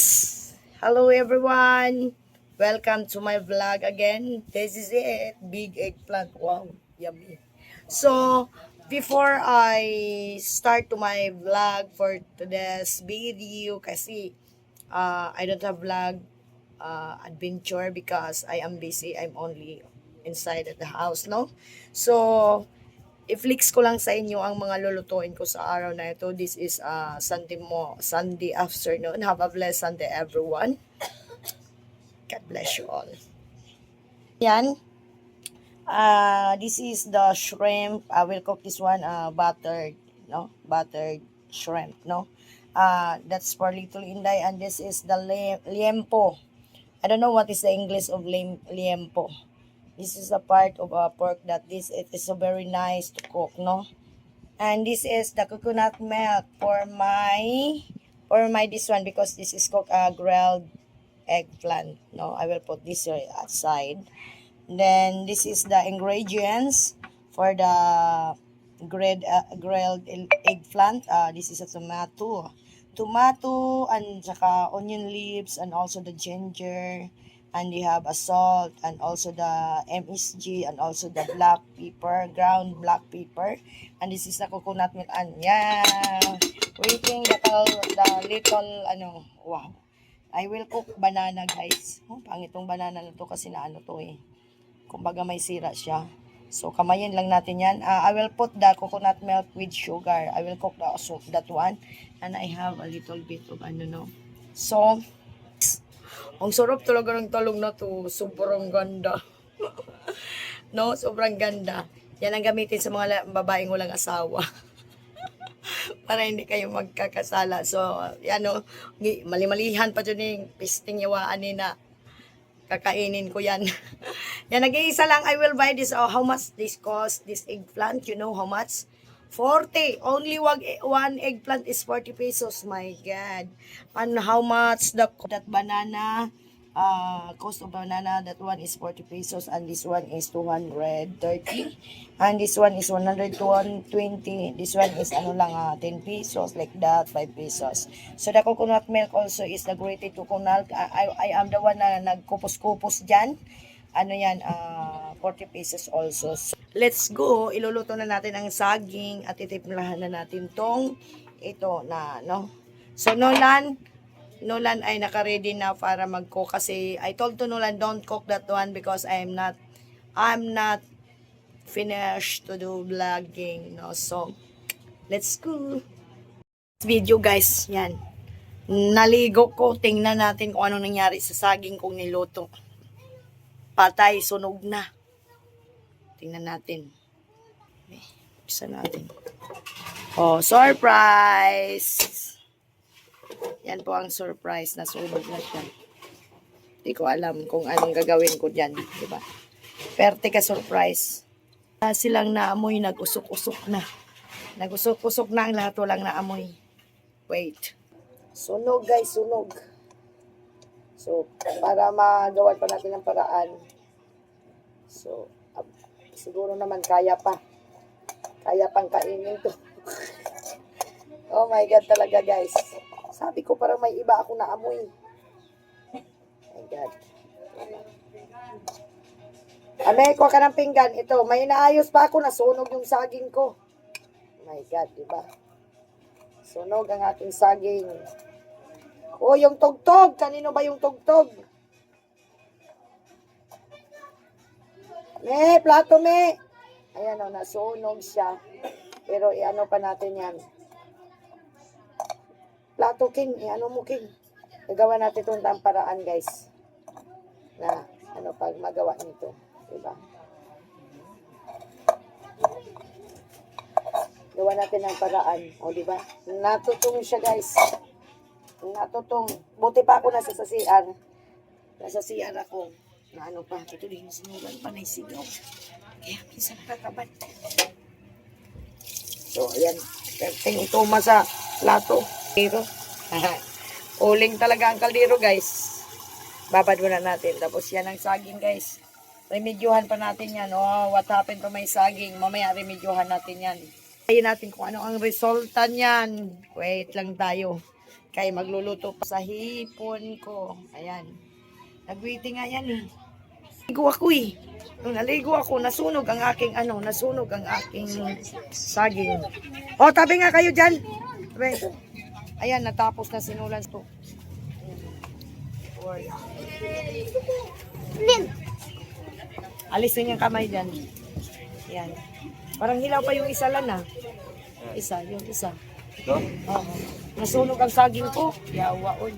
guys! Hello everyone! Welcome to my vlog again. This is it. Big eggplant. Wow, yummy. So, before I start to my vlog for today's video, kasi I don't have vlog adventure because I am busy. I'm only inside at the house, no? So, i-flex ko lang sa inyo ang mga lulutuin ko sa araw na ito. This is Sunday afternoon. Have a blessed Sunday, everyone. God bless you all. Yan. This is the shrimp. I will cook this one buttered, no? Buttered shrimp, no? That's for Little Inday. And this is the liempo. I don't know what is the English of liempo. This is a part of pork that it is so very nice to cook, no? And this is the coconut milk for my this one because this is cooked grilled eggplant, no? I will put this aside. Then this is the ingredients for the grilled eggplant. This is a tomato and saka onion leaves and also the ginger. And they have a salt and also the MSG and also the black pepper, ground black pepper. And this is the coconut milk. And yeah, waiting the little, wow. I will cook banana, guys. Oh, pangitong banana na to kasi na to eh. Kumbaga may sira siya. So, kamayin lang natin yan. I will put the coconut milk with sugar. I will cook that one. And I have a little bit of no. So, ang sarap talaga ng talong na to. Sobrang ganda. No, sobrang ganda. Yan ang gamitin sa mga babaeng walang asawa. Para hindi kayo magkakasala. So, yan o. Malimalihan pa dyan yung pisting yawaan ni na. Kakainin ko yan. Yan, nag-iisa lang. I will buy this. How much this cost? This eggplant, you know how much? 40. Only one eggplant is 40 pesos. My God. And how much that banana? Cost of banana, that one is 40 pesos. And this one is 230. And this one is 120. This one is 10 pesos. Like that, 5 pesos. So the coconut milk also is the grated coconut. I am the one na nagkupos-kupos dyan. 40 pesos also. So, let's go. Iluluto na natin ang saging at itimplahan na natin ito na, no? So, Nolan ay naka-ready na para mag-cook kasi I told to Nolan, don't cook that one because I'm not finished to do vlogging, no? So, let's go. Video, guys. Yan. Naligo ko. Tingnan natin kung ano nangyari sa saging kong niluto. Patay, sunog na. Tingnan natin. Isa natin. Oh, surprise! Yan po ang surprise. Nasunog na siya. Hindi ko alam kung anong gagawin ko dyan. Diba? Perte ka surprise. Silang naamoy, nag-usok-usok na. Nag-usok-usok na ang lahat. Walang naamoy. Wait. Sunog, guys. Sunog. So, para magawa pa natin ng paraan. So, siguro naman kaya pa. Kaya pang kainin to. Oh my God talaga, guys. Sabi ko parang may iba ako naamoy. My God. Ame, kuha ka ng pinggan. Ito, may inaayos pa ako. Nasunog yung saging ko. Oh my God, diba? Sunog ang ating saging. Oh, yung tugtog. Kanino ba yung tugtog? Me, plato me. Ayan o, nasunog siya. Pero iano pa natin yan. Plato, King. Iano mo, King. Gagawa natin itong paraan, guys. Na, pag magawa nito. Diba? Gawa natin ang paraan. O, diba? Natutong siya, guys. Natutong. Buti pa ako nasa CR. Nasa CR ako. Na pa. Ito din yung sinulan pa na isigaw. Kaya minsan nakakabad. So, ayan. Perting ito sa plato. Pero, uling talaga ang kaldero, guys. Babad muna natin. Tapos yan ang saging, guys. Remedyohan pa natin yan. Oh, what happened to my saging? Mamaya remedyohan natin yan. Tayo natin kung ano ang resulta niyan. Wait lang tayo. Kay magluluto pa sa hipon ko. Ayan. Nag-waiting nga yan eh. Naligo ako eh. Nung naligo ako, nasunog ang aking saging. O, tabi nga kayo dyan. Tabi. Ayan, natapos na sinulan to. Alisin yung kamay dyan. Ayan. Parang hilaw pa yung isa lang ah. Yung isa. Ito? Oo. Nasunog ang saging ko. Yawa, oy.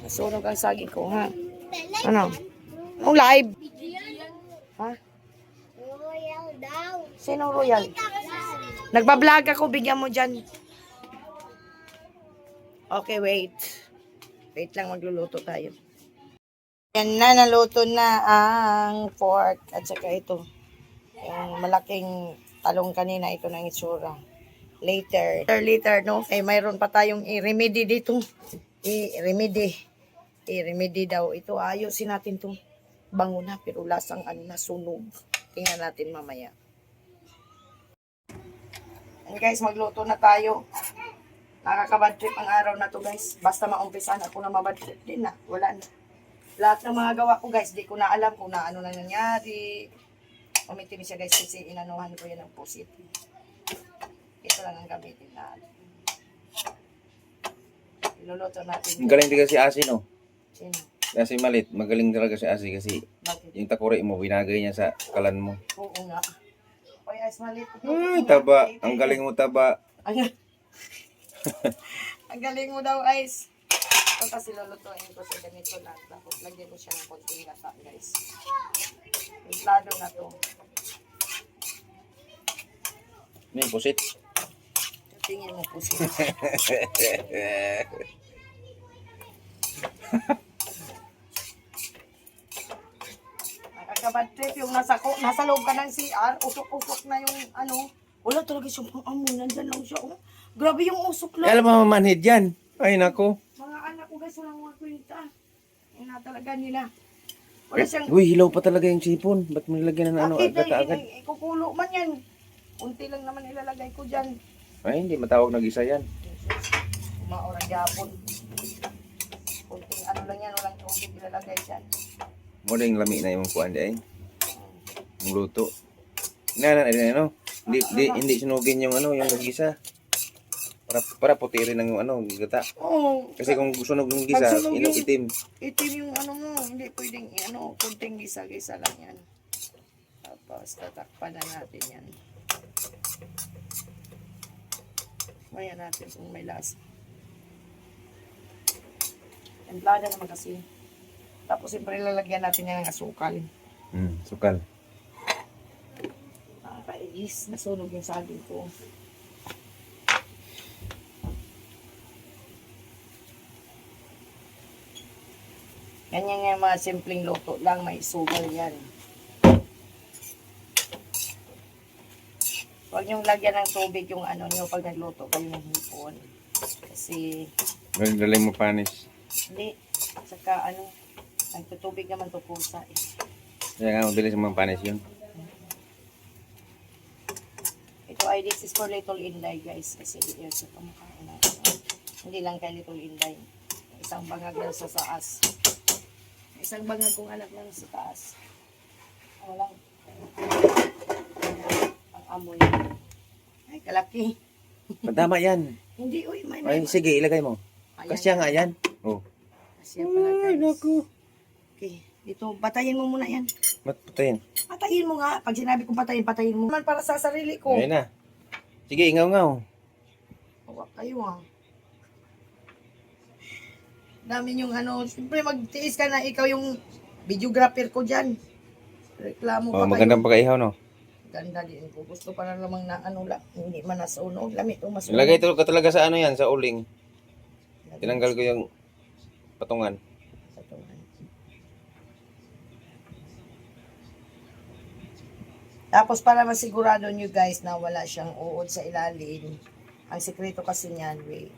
Nasunog ang saging ko, ha? Ano? Ang live? Ha? Royal daw. Sinong royal? Nagbablog ako, bigyan mo dyan. Okay, wait. Wait lang, magluluto tayo. Yan na, naluto na ang pork at saka ito. Yung malaking talong kanina, ito na ang itsura. Later, no? Eh, mayroon pa tayong i-remedy dito. I-remedy daw. Ito, ayusin natin to. Bango na, pero lasang nasunog. Tingnan natin mamaya. And guys, magluto na tayo. Nakakabad trip ang araw na to guys. Basta maumpisan ako na mabad trip din na. Wala na. Lahat ng mga gawa ko guys, di ko na alam kung na ano na nangyari. Umitim siya guys kasi inanuhan ko yan ng pusit. Ito lang ang gamitin natin. Iluluto natin. Galing din kasi Asi, no? Sino? Kasi malit, magaling talaga si Asi kasi Bakit? yung takuri mo, binagay niya sa kalan mo. Oo nga. Oy, as malit. Ay, taba. Ang galing mo, taba. Ang galing mo daw, Ice. Ito kasi lulutuin ko sa ganito lang. Tapos lagyan ko siya ng konting gata, guys. Templado na to. Ano yung pusit? Tingin mo po siya. Nakakabad trip yung nasa loob ka ng CR. Usok-usok na yung ano. Wala talaga siyang pang-amoy. Nandyan lang siya. Oh. Grabe yung usok lang. Alam mo, mamanhid yan. Ay, nako. Mga anak ko guys, walang mga kwenta. Yan na talaga nila. Wala siyang... Uy, hilaw pa talaga yung sipon. Ba't mo nilagyan ng ano, Bakit agad-agad? ikukulo man yan. Unti lang naman ilalagay ko dyan. Ay, hindi matawag na gisa yan. Maorang yapon. Kunting ano lang yan, walang tubig ilalagay dyan. Muna yung lami na yung kuhaan di ay. Yung luto. Ano? Hindi sunugin yung ano, yung gisa. Para puti rin ang ano, gata. Oo. Kasi kung sunog yung gisa, Pag sunog yung- itim. Itim yung ano mo, hindi pwedeng ano, kunting gisa-gisa lang yan. Tapos tatakpan na natin yan. Maya natin kung may lasa. Templada naman kasi. Tapos siyempre lalagyan natin yan ng asukal. Sukal. Nakakainis, nasunog yung saging ko. Ganyan yung mga simpleng luto lang, may sugal yan. Huwag niyong lagyan ng tubig yung ano niyo pag nagluto kayo ng hipon. Kasi, Dalay mo panis. hindi. Saka ano, nagtutubig naman to pusa eh. Kaya nga, mabilis mga panis yun. Ito ay this is for Little Inday guys. Kasi yun sa pamakain natin. Hindi lang kay Little Inday. Isang bangag lang sa taas. Isang bangag kong anak lang sa taas. Walang ang amoy. Ay, kalaki. Tama yan. Hindi, uy, may Ay, sige, ilagay mo. Ayan. Kasya nga yan. Oh. Kasya pala guys. naku. Okay, dito, patayin mo muna yan. Ba't patayin? Patayin mo nga. Pag sinabi kong patayin mo. Man para sa sarili ko. Ayun na. Sige, ingaw-ngaw. Huwag kayo ah. Dami yung ano, siyempre magtiis ka na ikaw yung videographer ko dyan. Reklamo Oh, pa magandang kayo. pagkaihaw, no? Ganda din ko. Gusto pa na lamang na ano lang. Hindi man nasunog. Lamit o masunog. Ilagay ito ka talaga sa ano yan, sa uling. Tinanggal ko yung patungan. Tapos para masigurado nyo guys na wala siyang uod sa ilalim. Ang sekreto kasi niyan, wait.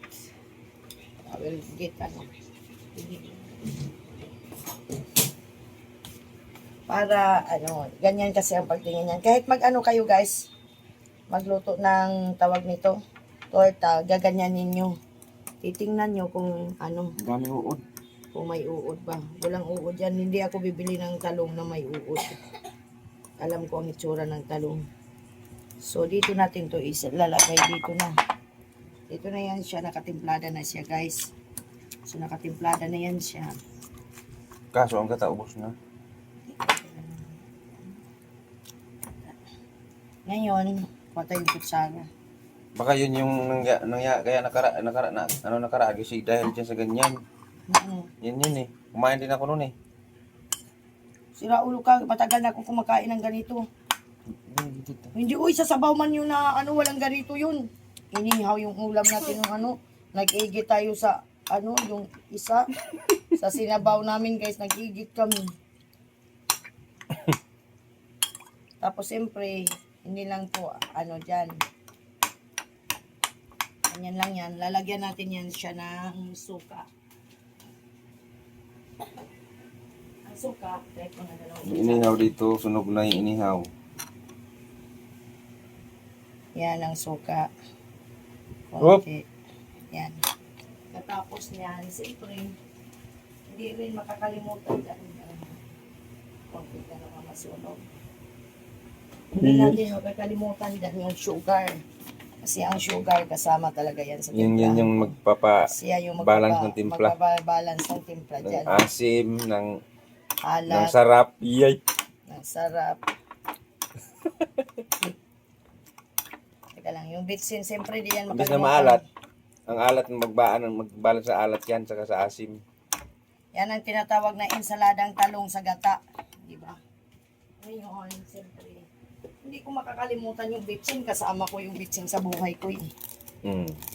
I will get ano. Para ano, ganyan kasi ang pagtingin niyan. Kahit mag-ano kayo guys, magluto ng tawag nito, torta, gaganyan ninyo. Titingnan nyo kung ano, Ang dami uod. kung may uod ba. Walang uod yan. Hindi ako bibili ng talong na may uod. Alam ko ang itsura ng talong. So, dito natin to lalagay dito na. Dito na yan siya. Nakatimplada na siya, guys. So, nakatimplada na yan siya. Kaso ang gata, ubos na. Ngayon, patay yung kutsara. Baka yun yung kaya nakaraan kasi dahil dyan sa ganyan. Yun eh. Kumain din ako noon eh. Sira ulo ka, matagal na akong kumakain ng ganito. Hindi, uy, sasabaw man yun na ano, walang ganito yun. Inihaw yung ulam natin ng ano. Nag-igit tayo sa ano, yung isa. Sa sinabaw namin, guys, nag-igit kami. Tapos, siyempre, hindi lang po, ano dyan. Ganyan lang yan. Lalagyan natin yan siya ng suka. Ang suka, teko na dalawang Inihaw dito, sunog na yung inihaw. yan ang suka. Konti. Yan. Katapos niyan, siyempre, hindi rin makakalimutan dyan. Konti ka naman masunog. Hindi natin makakalimutan dyan yung sugar. Kasi ang sugar, kasama talaga yan sa timpla. Yun yung Siya yung balance ng timpla. magbabalance ng timpla ng dyan. asim, ng Alat, sarap. Yay! ng sarap. Teka lang, yung bitsin, siyempre di yan Imbis na makalimutan. maalat, ang alat magbalance sa alat yan, saka sa asim. Yan ang tinatawag na ensaladang talong sa gata. Di ba? Ngayon, siyempre, hindi ko makakalimutan yung bitsin. Kasama ko yung bitsin sa buhay ko.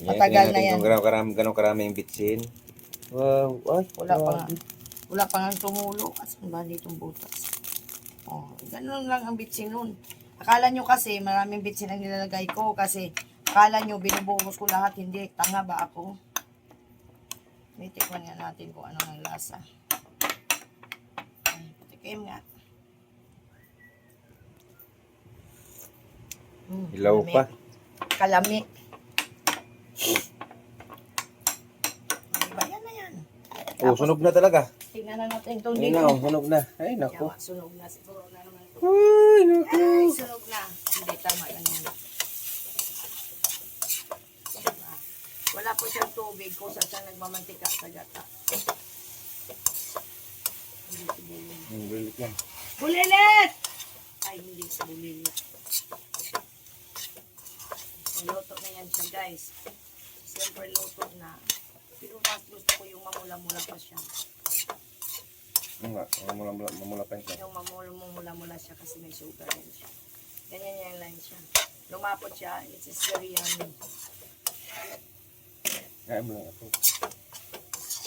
Matagal na yan. Gano'ng karami yung bitsin. Wow, ay, Wala pa nga. Wala pa nga tumulo. Asan ba ditong butas? Oh, ganun lang ang bitsin nun. Akala nyo kasi maraming bitsin ang nilalagay ko kasi akala nyo binubuhos ko lahat. Hindi. Tanga ba ako? May tikman nga natin kung ano ang lasa. Ay, patikim nga. Hilaw kalami. pa. Kalami. Diba yan na yan? Oh, sunog na talaga. Tingnan na natin itong Ayun dito. na, sunog na. Ay, naku. Yawa, sunog na siguro na naman ito. Ay, naku. Ay, sunog na. Hindi, tama lang yan. Diba? Wala po siyang tubig kung saan siya nagmamantika sa gata. Hindi si Bulilit. Ang bilit yan. Bulilit! Ay, hindi si Bulilit. Luto na yan siya, guys. Siyempre, luto na. Pero mas gusto ko yung mamula-mula pa siya. Nga, mamula pa siya. Yung mamula-mula siya kasi may sugar yan siya. Ganyan yan lang siya. Lumapot siya. It is very yummy. Kaya mo lang ako.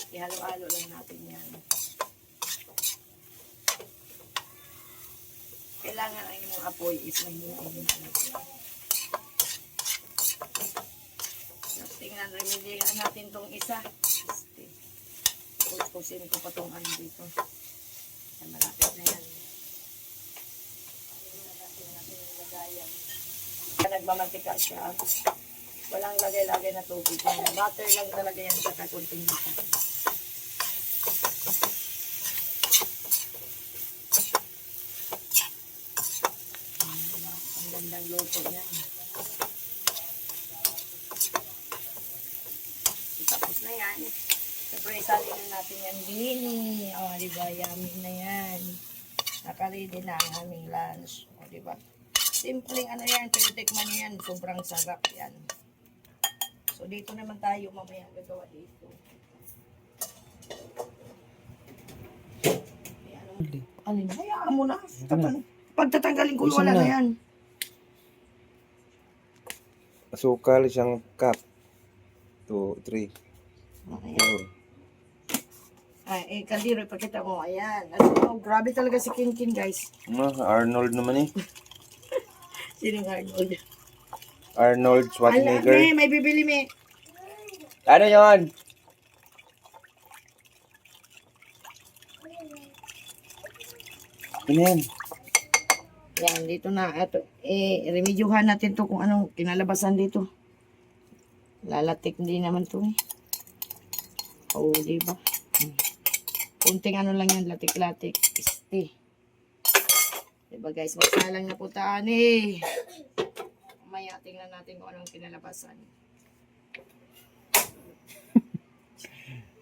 Ihalo-halo lang natin yan. Kailangan ang inyong apoy is mahina-hina. Tingnan, remedihan natin tong isa. Kuskusin ko pa tong ano dito. Yan, malapit na yan. Nagmamantika siya. Walang lagay-lagay na tubig. Butter lang talaga yan sa kakunting nito. Ang gandang luto yan. Tapos na yan. Siyempre, isalin na natin yan. Bini. O, diba? Yummy na yan. Nakaready na ang aming lunch. O, diba? Simpleng ano yan. Pero tikman nyo yan. Sobrang sarap yan. So, dito naman tayo mamaya gagawa dito. Alin? Hayaan mo na. Pagtatanggalin ko, Isan wala na. na yan. Asukal isang cup. 2, 3, Ayan. 4. Ay, kaldero, ipakita mo. Ayan. Ano, grabe talaga si Kinkin, guys. Arnold naman eh. Sinong Arnold? Arnold Ala, Schwarzenegger. may bibili, me. Ano yon? Ano yan? Yan, dito na. Ito, remedyohan natin to kung anong kinalabasan dito. Lalatik din naman to eh. Oh, di ba? Kunting ano lang yan, latik-latik. Isti. Diba guys, magsalang na po taan eh. Mamaya tingnan natin kung anong kinalabasan.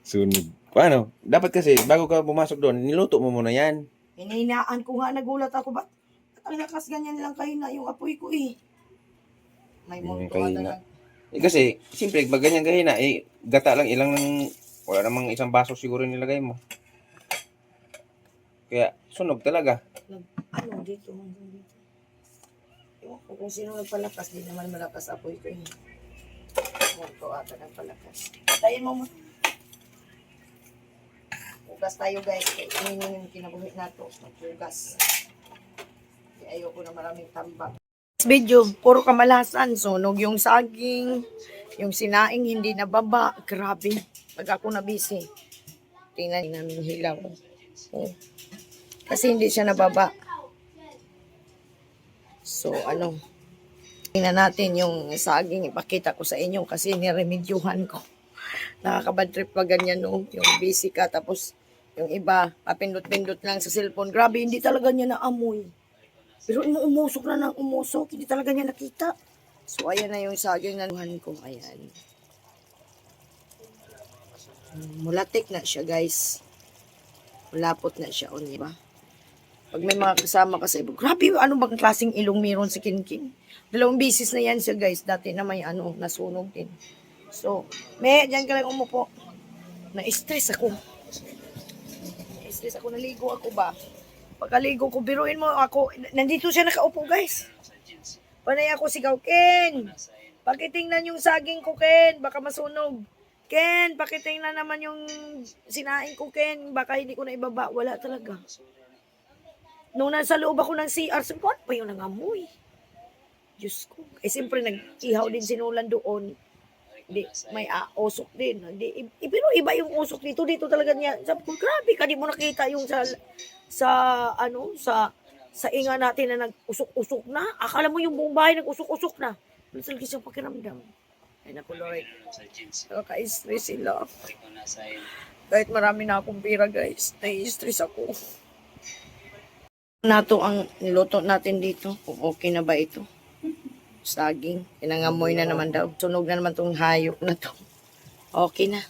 Sunog. Paano? Dapat kasi, bago ka pumasok doon, niluto mo muna yan. Hinahinaan ko nga, nagulat ako. Ba't ang lakas ganyan lang kayo na yung apoy ko eh. May Yung multo kahina. na. Kasi, siyempre, pag ganyan kahina, gata lang ilang wala namang isang baso siguro nilagay mo. Kaya, sunog talaga. Ano dito? Ewan ko kung sino nagpalakas. Di naman malakas apoy ko eh. Multo ata nagpalakas. Patayin mo mo. Ugas tayo guys. Ini yung kinabuhi na to. Ugas. Ayoko na maraming tambak. Video, puro kamalasan. Sunog yung saging. Yung sinaing hindi nababa. Grabe. Pag ako na busy. Tingnan namin hilaw. Oh. Kasi hindi siya nababa. So, ano. Tingnan natin yung saging. Ipakita ko sa inyo kasi niremedyohan ko. Nakakabad trip pa ganyan no. Yung busy ka. Tapos, yung iba, papindot-pindot lang sa cellphone. Grabe, hindi talaga niya naamoy. Pero umusok na ng umusok. Hindi talaga niya nakita. So, ayan na yung saging na nuhan ko. Ayan. Mulatik na siya, guys. Mulapot na siya, di ba? Pag may mga kasama kasi, grabe, ano bang klaseng ilong meron si Kinkin? 2 bisis na yan siya, guys. Dati na may nasunog din. So, dyan ka lang umupo. Na-stress ako. Na-stress ako, naligo ako ba? Pagkaligo ko, biruin mo ako, nandito siya nakaupo, guys. Panay ako sigaw, Ken, pakitingnan yung saging ko, Ken, baka masunog. Ken, pakitingnan naman yung sinaing ko, Ken, baka hindi ko na ibaba. Wala talaga. Nung nasa loob ako ng CR, sabi ko, ano pa yung nangamoy? Diyos ko. Eh, siyempre, nag-ihaw din sinulan doon. Di, may usok din. Di, pero iba yung usok dito. Dito talaga niya. Sabi ko, grabe ka, di mo nakita yung sa inga natin na nag-usok-usok na. Akala mo yung buong bahay nag-usok-usok na. Ano talaga siyang pakiramdam? Ay naku, Lord. Nakaka-stress sila. Kahit marami na akong pira, guys. Nai-stress ako. Nato ang niluto natin dito. Kung okay na ba ito? Saging. Pinangamoy na naman daw. Sunog na naman tong hayop na to. Okay na.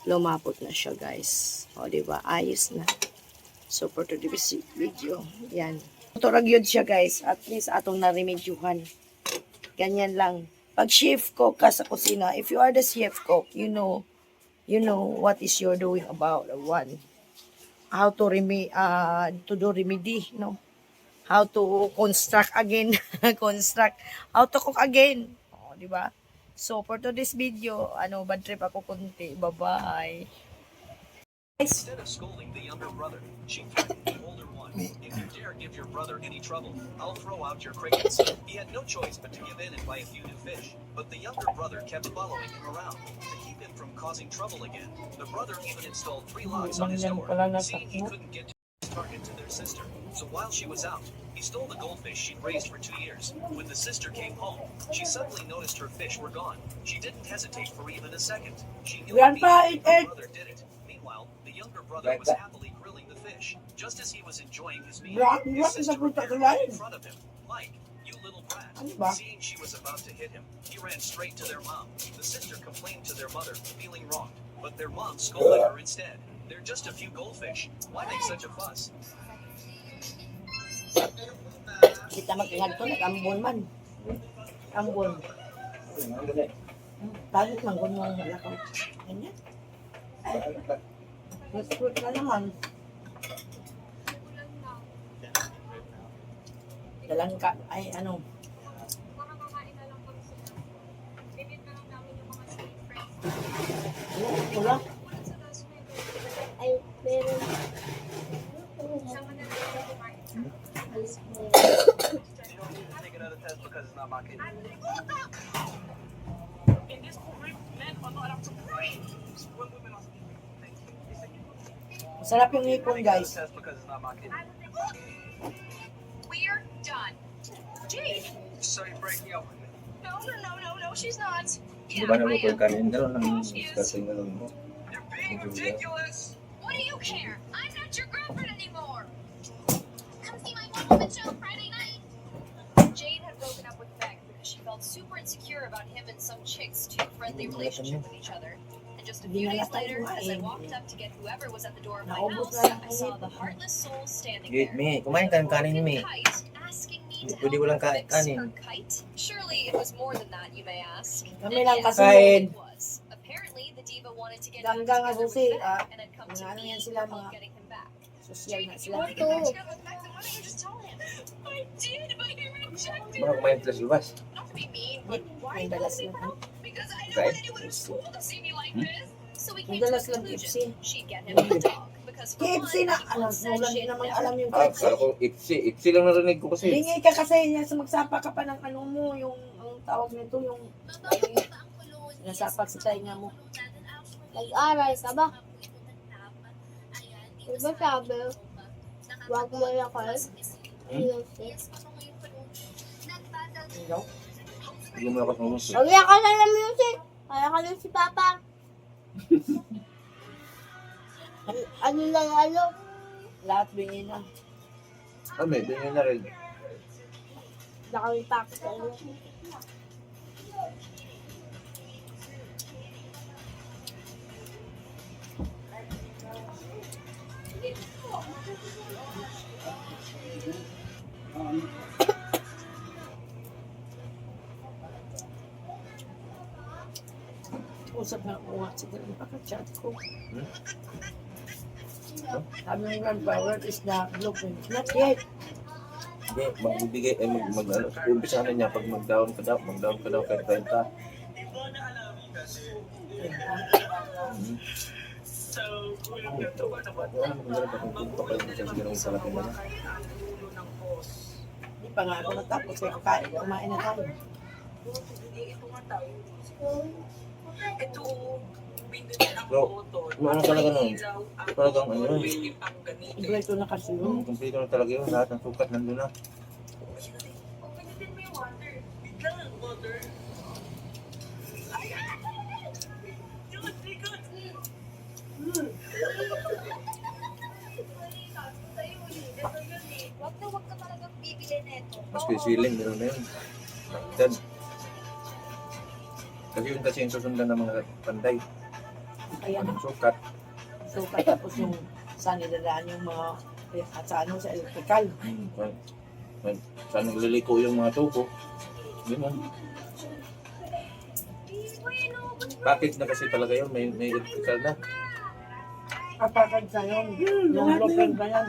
Lumapot na siya, guys. O, diba? Ayos na. So, for today's video, yan. Ito ragyod siya, guys. At least, atong na-remedyuhan. Ganyan lang. Pag chef cook ka sa kusina, if you are the chef cook, you know what is you're doing about one. How to do remedy, no? How to construct again. How to cook again. O, diba? So, for today's video, bad trip ako kunti. Bye-bye. Instead of scolding the younger brother, she threatened the older one. If you dare give your brother any trouble, I'll throw out your crickets. He had no choice but to give in and buy a few new fish. But the younger brother kept following him around. To keep him from causing trouble again, the brother even installed 3 locks on his door, seeing he couldn't get to his target to their sister. So while she was out, he stole the goldfish she'd raised for 2 years. When the sister came home, she suddenly noticed her fish were gone. She didn't hesitate for even a second. She knew immediately her brother did it. Meanwhile, the younger brother was happily grilling the fish. Just as he was enjoying his meal, his sister appeared right in front of him. Mike, you little brat. Seeing she was about to hit him, he ran straight to their mom. The sister complained to their mother, feeling wronged, but their mom scolded her instead. They're just a few goldfish. Why make such a fuss? Kita mag-ingat ko, nag-ambon man. Ambon. Talit man, kung mga nalakaw. Ganyan. Fruit na naman. Dalang ka, ay ano. Wala. Ay, meron. Take another test because it's not my kid. In this group, men are not up to pray. When women are Masarap yung hipon, guys. test because it's not my kid. We're done. Jade. So you're breaking up with me. No, she's not. Di ba naluto yung kanin? Gano'n lang discussing gano'n mo. You're being ridiculous. What do you care? I'm not your girlfriend anymore. Come see my one-woman show Friday night. Jane had broken up with Beck because she felt super insecure about him and some chick's too friendly relationship with each other. And just a few days later, as I walked up to get whoever was at the door of my house, I saw the heartless soul standing Wait, there. Mi, kumain ka ng kanin, Mi. Kite, asking me to Pwede help walang her fix kanin. her kite. Surely it was more than that, you may ask. Kami lang kasi. Kain. It was. Apparently, the diva wanted to get Ganggang back ako together si, with Beck and had come to mga ano me yan sila, to help mga getting him back. social Jane, na if you sila. want to get back together with Beck, then why don't you just tell him? I did, but he rejected Baka kumain sila sa labas. Not to be mean, May but why may not dalas me lang. for help? Because I don't Okay. want anyone in school to see me like this. So we May came to a dalas lang conclusion. KFC. She'd get him a dog. Because for one, KFC na, he ano, once said wala she'd din naman never alam yung Ah, KFC. kala ko itsi lang narinig ko kasi. Lingi ka kasi niya sa magsapa ka pa ng ano mo, yung ang tawag nito, yung nasapak sa tainga mo. Nag-aral ka ba? Diba sabi, wag mo na kayo. Ayusin. Hindi mo lakas mo. Huwag yan ka na ng music. Kaya ka lang si Papa. Ano lang ano? Lahat bingi na. Kami, binigyan na rin. Nakalipak sa ano. Usap na ako nga siguro napaka-chat ko. Hmm? Sabi ng grandfather is the blueprint. Not yet. Hindi, magbibigay, ano, umpisa na niya pag mag-down ka daw kahit 30. Hindi pa nga ako natapos kaya kakain. Kumain na tayo. Bro, ano talaga nun? Talagang ano yun? Ito na kasi yun. Kompleto na talaga yun. Lahat ng sukat nandun na. Wag ka talagang bibili nito. Mas siling, gano'n na yun. Then, kasi yun kasi yung susundan ng mga panday. Ayan. Ang sukat. So, tapos yung saan nilalaan yung mga at sa ano, sa electrical. Saan nagliliko yung mga tuko. Ganun. Package na kasi talaga yun. May electrical na. Kapagod sa yun. Yung blueprint ba yan?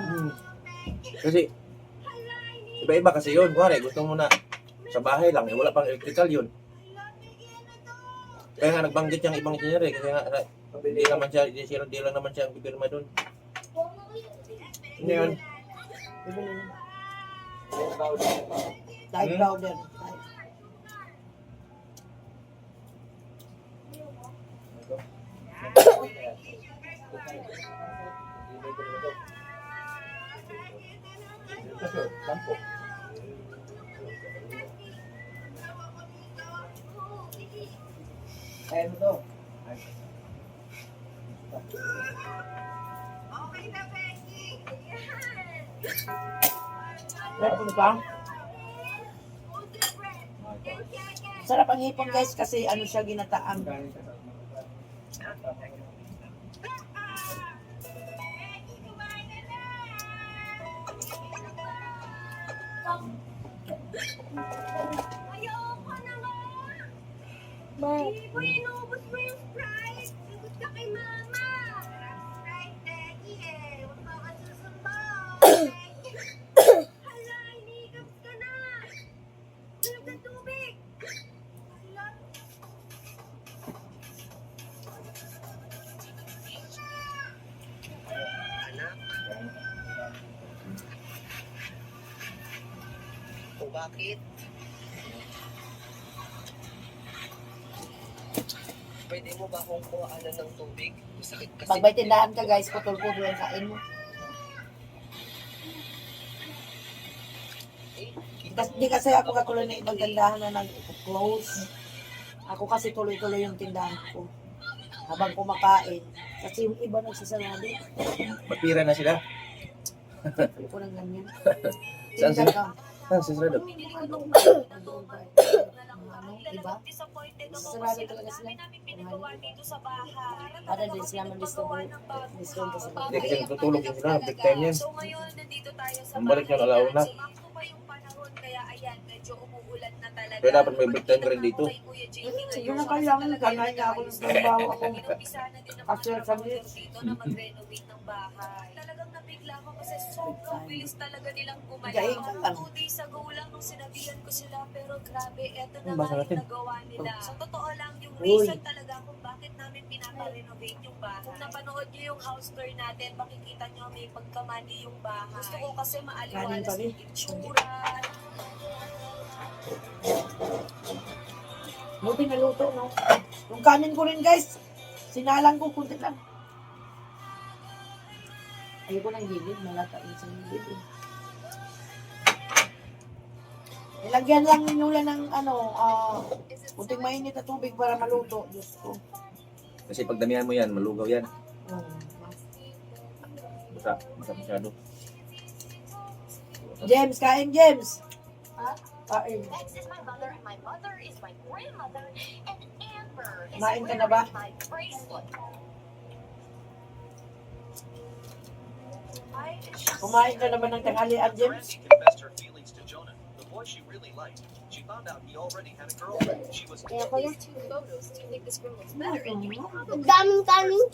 Kasi, iba-iba kasi yun. Kuwari, gusto mo na sa bahay lang. Wala pang electrical yun. Kaya nga nagbanggit yung ibang engineer eh. Kasi nga, hindi lang naman siya ang pipirma doon. Ano yun? Bibili yun. Type powder. Kaya mo to. Meron pa? Sarap ang hipon guys kasi ano siya ginataan. Ayoko na nga! Hindi mo inubos mo yung Sprite! Sagot ka kay Mama! Sprite, Becky eh! Huwag mo ka susumbong! Hala, inikap ka na! Uminom ng tubig! Hala. Kung bakit? Pwede mo ba akong kuhaanan ng tubig? Masakit kasi. Pag may tindahan ka guys, putol-putol yung kain mo. Di kasi ako katulad ng ibang tindahan na nag-close. Ako kasi tuloy-tuloy yung tindahan ko. Habang kumakain, Kasi yung iba nagsasarado. Mapira na sila. Ayoko ng ganyan. Saan Tinda sila? ka. Ah, sisrado. Ano, iba? Disappointed ako Sarado kasi talaga ang sila. dami namin pinagawa dito sa bahay. Para din sila mag-discover sa Hindi kasi natutulog yun sila. Break time yan. So ngayon, nandito tayo sa Ang balik yun, alauna. Sumakto pa yung panahon, kaya ayan, medyo umuulan na talaga. Kaya dapat may break time ka rin dito. Kay Kuya JD ngayon, Yun ang kailangan, kanay niya ako ng trabaho ako. Inumpisa na din ang After mga some trabaho years. dito na mag-renovate ng bahay. Talagang nabigla ko kasi sobrang bilis talaga nilang Galing gumalaw. ka lang. 2 days ago lang nung sinabihan ko sila, pero grabe, eto na Ang nga basa yung natin. nagawa nila. Sa totoo lang, yung Uy. reason talaga kung bakit namin pinaparenovate yung bahay. Kung napanood nyo yung house tour natin, makikita nyo may pagkamani yung bahay. Gusto ko kasi Kanin maaliwalas pa rin. yung itsura. Buti naluto, no? Yung kanin ko rin, guys. Sinalang ko, kunti lang. Ayoko ng gilid, malata yun sa gilid. Eh. Ilagyan lang ninyo yan ng kunting mainit na tubig para maluto. Diyos ko. Kasi pag damihan mo yan, malugaw yan. Hmm. Basta masyado. James, kain, James. Kain. Max is my mother, and my mother is my grandmother, and Amber is Kumain ka na ba? wearing my bracelet. Kumain ka naman ng tanghalian, James. Brandy confessed her feelings to Jonah, the boy she really liked. She found out he already had a girlfriend. She was These two photos, do you think this girl looks better? And you Ang daming kanin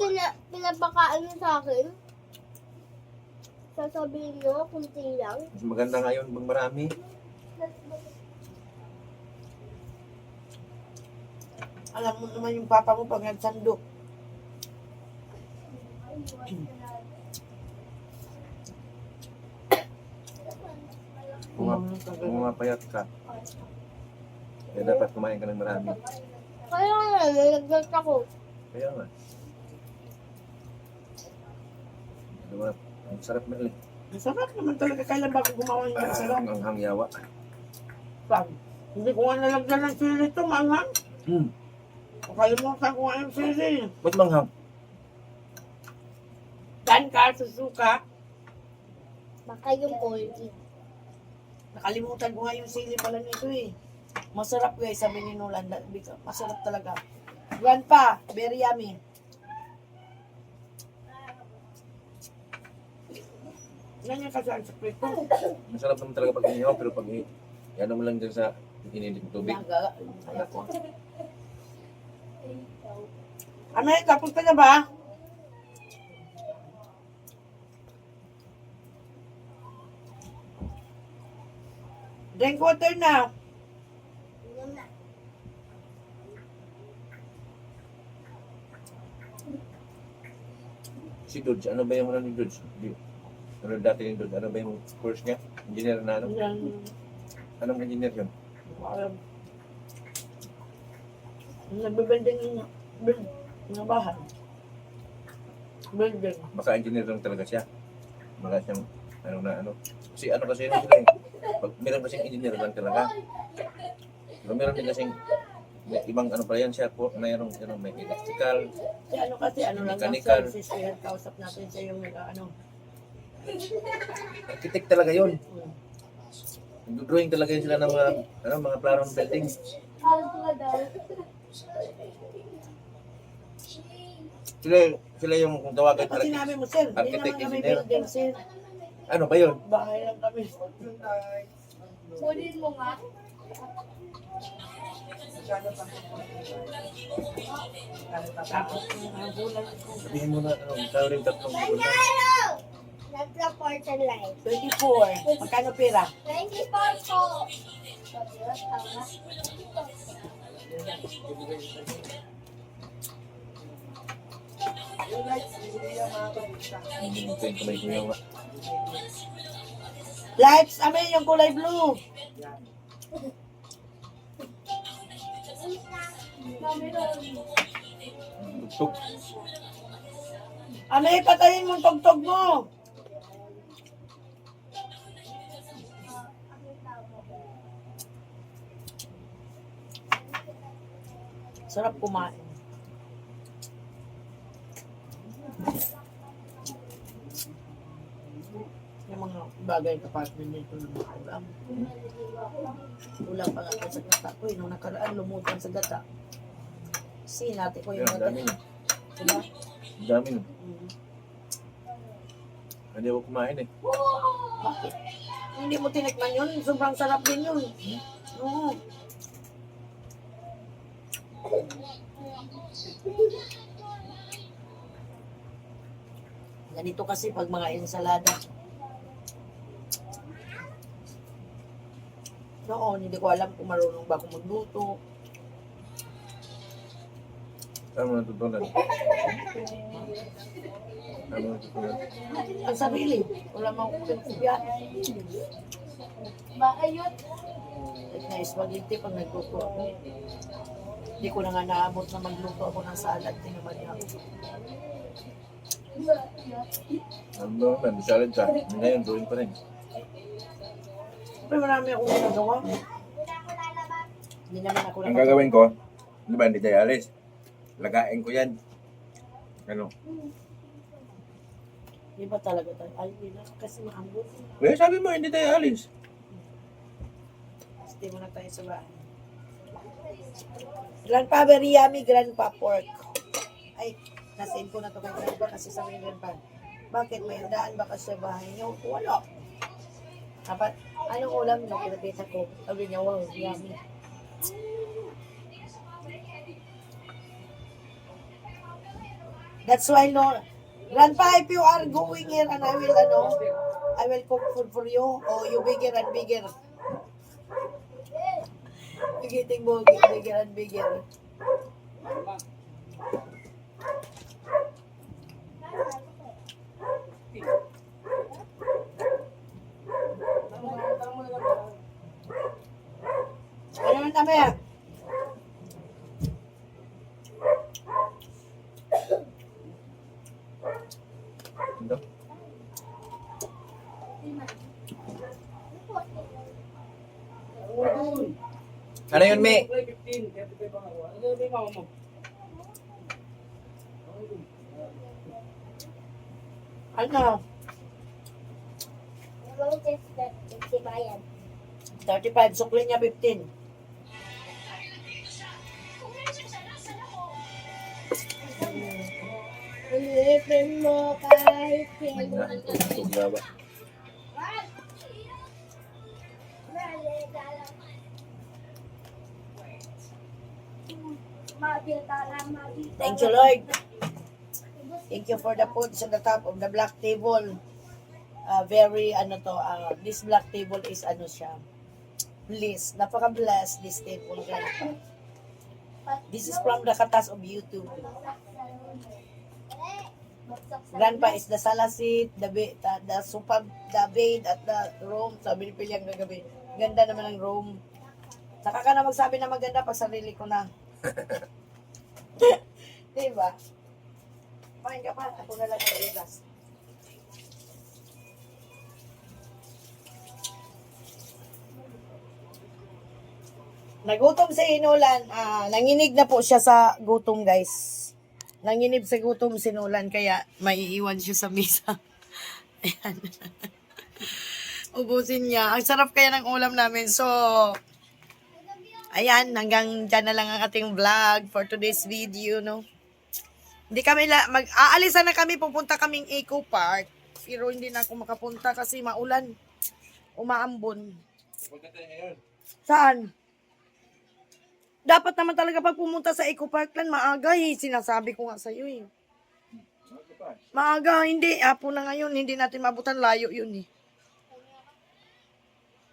pinapakain mo sa akin. Sasabihin nyo, kunti lang. Mas maganda ngayon pag marami. Alam mo naman yung papa mo pag nagsandok. Kung mapayat ka, kaya dapat kumain ka ng marami. Kaya nga, nalaglag ako. Kaya nga. Diba? Ang sarap na ulit. Ang sarap naman talaga. Kailan ba ako gumawa ng sarap? Ang hangyawa. Saan? Hindi ko nga nalagyan ng sili ito, manghang. O kalimutan ko nga yung sili. Ba't manghang? Dan ka, susuka. Baka yung poultry. Nakalimutan ko nga yung sili pala nito eh. Masarap guys, sabi ni Nolan. Masarap talaga. Grandpa, very yummy. Yan yung kasi ang sakrit ko. Masarap naman talaga pag inihaw, pero pag ano mo lang dyan sa inidip ng tubig. Naga, ayoko. Amay, tapos ka na ba? Drink water na. Si Dodge, ano ba yung ano ni Dodge? Ano dati ni Dodge? Ano ba yung course niya? Engineer na ano? Yan. Anong engineer yun? Alam. Nagbe-building ng bahay. Building. Baka engineer lang talaga siya. Baka siyang ano na ano. Kasi ano kasi yun sila eh. Pag meron kasing engineer lang talaga. Pero meron din kasing may ibang ano pala yan siya po, mayroong may electrical. Si ano kasi, ano lang ang Mechanical. services. Kaya kausap natin siya yung ano. Architect talaga yun. Nag-drawing talaga yun sila ng mga plano ng building. Sila yung kung tawagan Kasi sinabi mo, sir, hindi architect, naman kami engineer. building, sir. Ano ba yun? Bahay lang kami. Kunin mo nga. Tapos, ang bulan ko. Sabihin mo na, tayo rin tatlong bulan. Nag-report ang live. 24. Magkano pera? 24 po. Hindi mo yung kamay ko yung Lights, amin yung kulay blue. tugtog. Amin, patayin mo yung tugtog mo. Sarap kumain. bagay ang apartment nito ng mga ulam. Ulam pa nga sa gata ko. Nung nakaraan, lumutan sa gata. Sinati ko yung Ang gata. dami nun. Diba? Ang dami nun. Mm. Hindi ako kumain eh. Bakit? Hindi mo tinikman yun? Sobrang sarap din yun. Oo. Ganito kasi pag mga ensalada. Noon, hindi ko alam kung marunong ba akong magluto. Saan mo natutunan? Saan mo natutunan? Ang sarili. Wala mang pinagkubiyan. Maayot. Like na spaghetti pag nagluto ako. Hindi ko na nga naabot na magluto ako ng salad. Tinaman niya ako. Ano naman, salad ka. Ngayon, drawing pa rin. Pero marami akong ginagawa. Hindi naman ako Ang gagawin ko, di ba, hindi tayo alis. Lagain ko yan. Ano? Di ba talaga tayo? Ay, hindi na. Kasi maambot. Eh, sabi mo, hindi tayo alis. Stay muna tayo sa bahay. Grandpa biryani, grandpa pork. Ay, nasin ko na to kay grandpa kasi sabi ni grandpa, bakit may handaan ba kasi sa bahay niyo? Wala. Dapat, anong ulam niyo? Kinabita ko. Sabi niya, wow, yummy. That's why, no, grandpa, if you are going here and I will cook food for you, or you bigger and bigger. Getting bigger and bigger. Ano naman kami? Ano? Ano yun, Me? Ano? Bayad. 35, sukli niya 15. Ulipin mo kahit Hindi na, itong gawa. Thank you, Lord. Thank you for the food on the top of the black table. This black table is siya. Bliss. Napaka-blessed this table, grandpa. This is from the katas of YouTube. Grandpa is the sala seat, the sofa, the bed at the room. Sabi ni Pilyang gagabi. Ganda naman ang room. Saka ka na magsabi na maganda pag sarili ko na. Diba? Kumain ka pa. Ako na lang ang ilas. Nagutom si Inulan. Nanginig na po siya sa gutom, guys. Nanginib sa gutom si Inulan, kaya maiiwan siya sa misa. Ayan. Ubusin niya. Ang sarap kaya ng ulam namin. So, ayan, hanggang dyan na lang ang ating vlog for today's video, no? Hindi kami, aalisa na kami, pupunta kaming Eco Park. Pero hindi na ako makapunta kasi maulan. Umaambon. Saan? Dapat naman talaga pag pumunta sa Eco Parkland, maaga eh. Sinasabi ko nga sa'yo eh. Maaga, hindi. Apo na ngayon, hindi natin mabutan. Layo yun eh.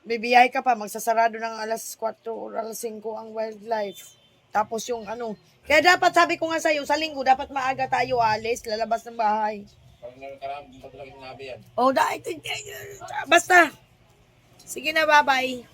Bibiyay ka pa, magsasarado ng alas 4 o alas 5 ang wildlife. Tapos yung Kaya dapat sabi ko nga sa'yo, sa linggo, dapat maaga tayo alis, lalabas ng bahay. Oh, basta. Sige na, bye-bye.